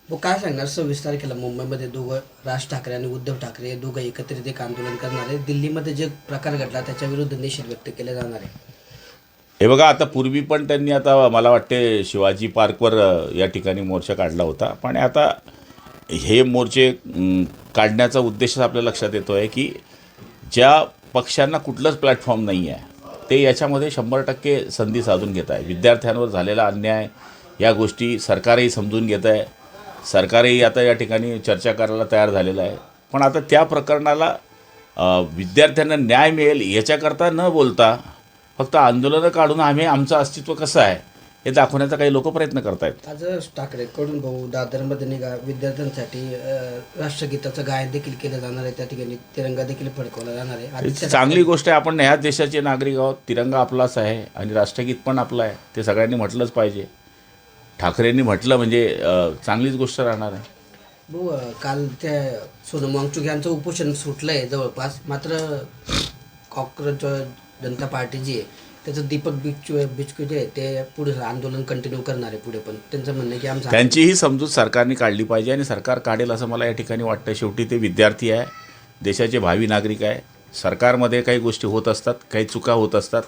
वो काय सांगणार 26 तारखेला मुंबईमध्ये दोघं राज ठाकरे आणि उद्धव ठाकरे हे दोघं एकत्रित एक आंदोलन करणार आहे. दिल्लीमध्ये जे प्रकार घडला त्याच्या विरुद्ध निषेध व्यक्त केले जाणार आहे. हे बघा, आता पूर्वी पण त्यांनी आता मला वाटते शिवाजी पार्कवर या ठिकाणी मोर्चा काढला होता. पण आता हे मोर्चे काढण्याचा उद्देश आपल्या लक्षात येतो आहे की ज्या पक्षांना कुठलंच प्लॅटफॉर्म नाही आहे ते याच्यामध्ये 100% संधी साधून घेत आहे. विद्यार्थ्यांवर झालेला अन्याय या गोष्टी सरकारही समजून घेत आहे. सरकारही आता या ठिकाणी चर्चा करायला तयार झालेलं आहे. पण आता त्या प्रकरणाला विद्यार्थ्यांना न्याय मिळेल याच्याकरता न बोलता फक्त आंदोलनं काढून आम्ही आमचं अस्तित्व कसं आहे हे दाखवण्याचा काही लोक प्रयत्न करत आहेत. आज ठाकरेकडून भाऊ दादरमध्ये निघा विद्यार्थ्यांसाठी राष्ट्रगीताचं गायन देखील केलं जाणार आहे. त्या ठिकाणी तिरंगा देखील फडकवला जाणार आहे. चांगली गोष्ट आहे. आपण ह्याच देशाचे नागरिक आहोत. तिरंगा आपलाच आहे आणि राष्ट्रगीत पण आपलं आहे. ते सगळ्यांनी म्हटलंच पाहिजे. ठाकरेंनी म्हटलं म्हणजे चांगलीच गोष्ट राहणार आहे. भाऊ काल त्या सोनम वांगचुक यांचं उपोषण सुटलं आहे जवळपास. मात्र कॉक्रोच जनता पार्टी जी आहे त्याचं दीपक बिचकू जे आहे ते पुढे आंदोलन कंटिन्यू करणार आहे. पुढे पण त्यांचं म्हणणं आहे की आमचं त्यांचीही समजूत सरकारने काढली पाहिजे आणि सरकार काढेल असं मला या ठिकाणी वाटतं. शेवटी ते विद्यार्थी आहे, देशाचे भावी नागरिक आहे. सरकारमध्ये काही गोष्टी होत असतात, काही चुका होत असतात.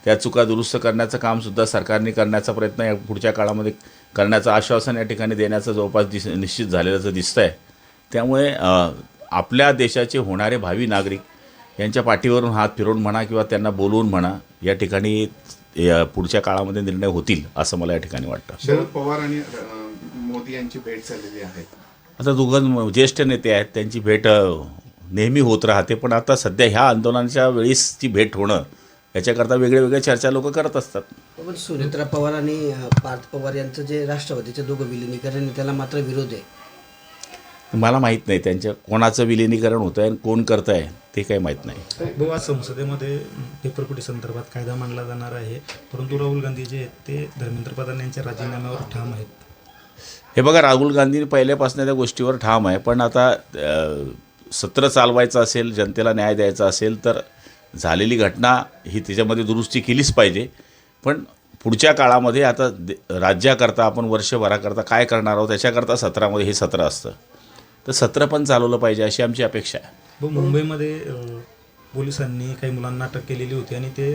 त्या चुका दुरुस्त करण्याचं कामसुद्धा सरकारने करण्याचा प्रयत्न या पुढच्या काळामध्ये करण्याचं आश्वासन या ठिकाणी देण्याचं जवळपास निश्चित झालेलं दिसतं आहे. त्यामुळे आपल्या देशाचे होणारे भावी नागरिक यांच्या पाठीवरून हात फिरवून म्हणा किंवा त्यांना बोलवून म्हणा या ठिकाणी पुढच्या काळामध्ये निर्णय होतील असं मला या ठिकाणी वाटतं. शरद पवार आणि मोदी यांची भेट झालेली आहे. आता दोघं ज्येष्ठ नेते आहेत, त्यांची भेट नेहमी होत राहते. पण आता सध्या ह्या आंदोलनाच्या वेळीसची भेट होणं याच्याकरता वेगळ्या वेगळ्या चर्चा लोक करत असतात. पण सुनेत्रा पवार आणि पार्थ पवार यांचं जे राष्ट्रवादीचे दोघं विलिनीकरण आहे त्याला मात्र विरोध आहे. मला माहीत नाही त्यांच्या कोणाचं विलिनीकरण होतं आहे आणि कोण करतं आहे ते काही माहीत नाही. भाऊ आज संसदेमध्ये पेपरफुटी संदर्भात कायदा मांडला जाणार आहे. परंतु राहुल गांधी जे आहेत ते धर्मेंद्र प्रधान यांच्या राजीनाम्यावर ठाम आहेत. हे बघा, राहुल गांधी पहिल्यापासून त्या गोष्टीवर ठाम आहे. पण आता सत्र चालवायचं असेल, जनतेला न्याय द्यायचा असेल तर झालेली घटना ही त्याच्यामध्ये दुरुस्ती केलीच पाहिजे. पण पुढच्या काळामध्ये आता राज्याकरता आपण वर्षभराकरता काय करणार आहोत त्याच्याकरता सत्रामध्ये हे सत्र असतं. तर सत्र पण चालवलं पाहिजे अशी आमची अपेक्षा आहे. भाऊ मुंबईमध्ये पोलिसांनी काही मुलांना अटक केलेली होती आणि ते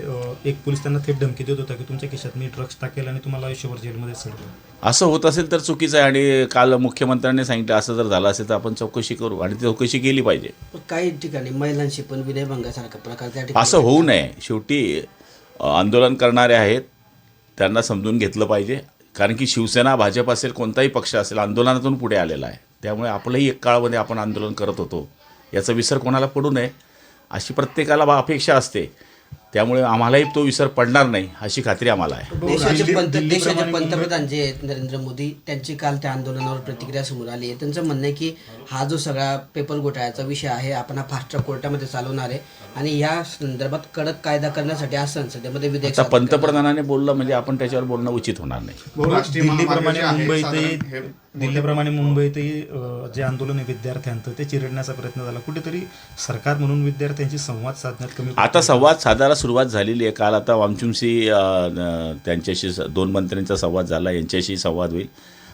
एक पोलीस त्यांना थेट धमकी देत होता की तुमच्या खिशात मी ड्रग्ज टाकेल आणि तुम्हाला आयुष्यभर जेलमध्ये सोडतो. असं होत असेल तर चुकीचं आहे. आणि काल मुख्यमंत्र्यांनी सांगितलं असं जर झालं असेल तर आपण चौकशी करू आणि चौकशी केली पाहिजे. काही ठिकाणी महिलांशी पण विनयभंगासारखा प्रकार त्या ठिकाणी असं होऊ नये. शेवटी आंदोलन करणारे आहेत, त्यांना समजून घेतलं पाहिजे. कारण की शिवसेना, भाजप असेल, कोणताही पक्ष असेल आंदोलनातून पुढे आलेला आहे. त्यामुळे आपलंही एक काळामध्ये आपण आंदोलन करत होतो याचा विसर कोणाला पडू नये अशी प्रत्येकाला अपेक्षा असते. त्यामुळे आम्हालाही तो विसर पडणार नाही अशी खात्री आम्हाला आहे. देशाचे पंतप्रधान जे आहेत नरेंद्र मोदी त्यांची काल त्या आंदोलनावर प्रतिक्रिया समोर आली आहे. त्यांचं म्हणणं आहे की हा जो सगळा पेपर घोटाळ्याचा विषय आहे आपण हा फास्ट ट्रॅक कोर्टामध्ये चालवणार आहे आणि या संदर्भात कडक कायदा करण्यासाठी आज संसदेमध्ये विधेयक आता पंतप्रधानाने बोललं म्हणजे आपण त्याच्यावर बोलणं उचित होणार नाही. दिल्लीप्रमाणे मुंबईतही जे आंदोलन आहे विद्यार्थ्यांचं ते चिरडण्याचा प्रयत्न झाला. कुठेतरी सरकार म्हणून विद्यार्थ्यांशी संवाद साधण्यात कमी आता संवाद साधायला सुरुवात झालेली आहे. काल आता वामचुंशी त्यांच्याशी 2 मंत्र्यांचा संवाद झाला, यांच्याशी संवाद होईल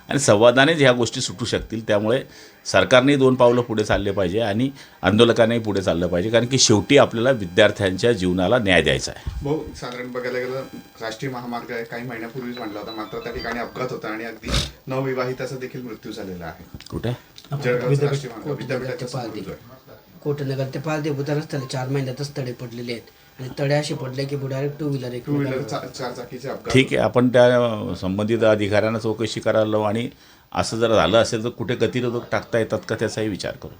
आणि संवादानेच ह्या गोष्टी सुटू शकतील. त्यामुळे सरकारने 2 पावलं पुढे चालले पाहिजे आणि आंदोलकांनाही पुढे चाललं पाहिजे. कारण की शेवटी आपल्याला विद्यार्थ्यांच्या जीवनाला न्याय द्यायचा आहे. भाऊ साधारण बघायला गेलं राष्ट्रीय महामार्ग काही महिन्यापूर्वीच मांडला होता. मात्र त्या ठिकाणी अपघात होता आणि अगदी नवविवाहिताचा देखील मृत्यू झालेला आहे. कुठे? जळगावचा राष्ट्रीय महामार्ग विद्यापीठाच्या समोर कोटनगर ते पालदेव रस्त्याला 4 महिन्यातच तडे पडलेले आहेत आणि तडे असे पडले की डायरेक्ट टू व्हीलर चारचाकीचे अपघात. ठीक आहे, आपण त्या संबंधित अधिकाऱ्यांना चौकशी करायला लावू आणि असं जर झालं असेल तर कुठे गतिरोधक टाकता येतात का त्याचाही विचार करू.